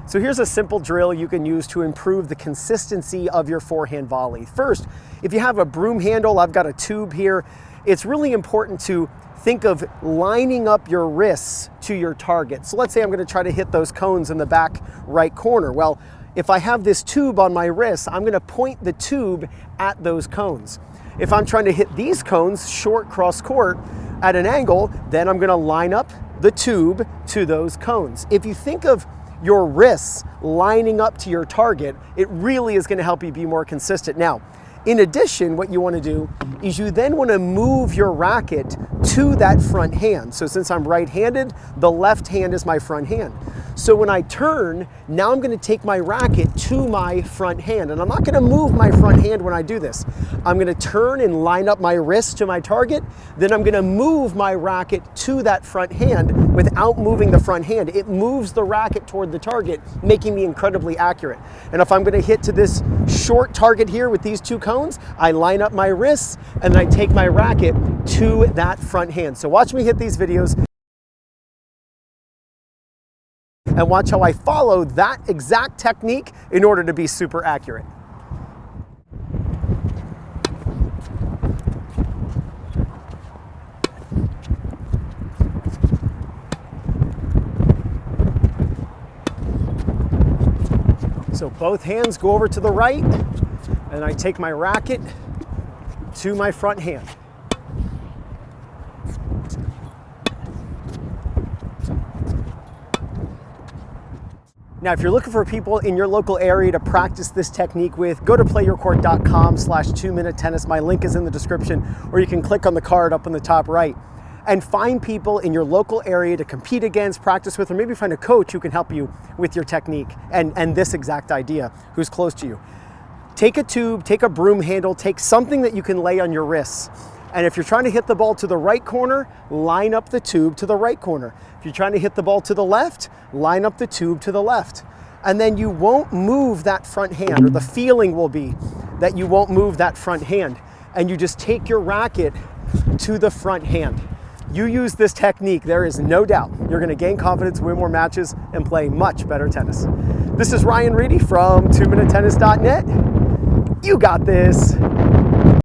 So here's a simple drill you can use to improve the consistency of your forehand volley. First, if you have a broom handle, I've got a tube here, it's really important to think of lining up your wrists to your target. So let's say I'm going to try to hit those cones in the back right corner. Well, if I have this tube on my wrist, I'm going to point the tube at those cones. If I'm trying to hit these cones short cross court at an angle, then I'm going to line up the tube to those cones. If you think of your wrists lining up to your target, it really is going to help you be more consistent. Now, in addition, what you want to do is you then want to move your racket to that front hand. So since I'm right-handed, the left hand is my front hand. So when I turn, now I'm going to take my racket to my front hand. And I'm not going to move my front hand when I do this. I'm going to turn and line up my wrist to my target. Then I'm going to move my racket to that front hand without moving the front hand. It moves the racket toward the target, making me incredibly accurate. And if I'm going to hit to this short target here with these two cones, I line up my wrists and then I take my racket to that front hand. So watch me hit these videos and watch how I follow that exact technique in order to be super accurate. So both hands go over to the right, and I take my racket to my front hand. Now, if you're looking for people in your local area to practice this technique with, go to playyourcourt.com/2minutetennis. My link is in the description, or you can click on the card up on the top right. And find people in your local area to compete against, practice with, or maybe find a coach who can help you with your technique and this exact idea, who's close to you. Take a tube, take a broom handle, take something that you can lay on your wrists. And if you're trying to hit the ball to the right corner, line up the tube to the right corner. If you're trying to hit the ball to the left, line up the tube to the left. And then you won't move that front hand, or the feeling will be that you won't move that front hand. And you just take your racket to the front hand. You use this technique, there is no doubt you're going to gain confidence, win more matches, and play much better tennis. This is Ryan Reedy from 2minutetennis.net. You got this.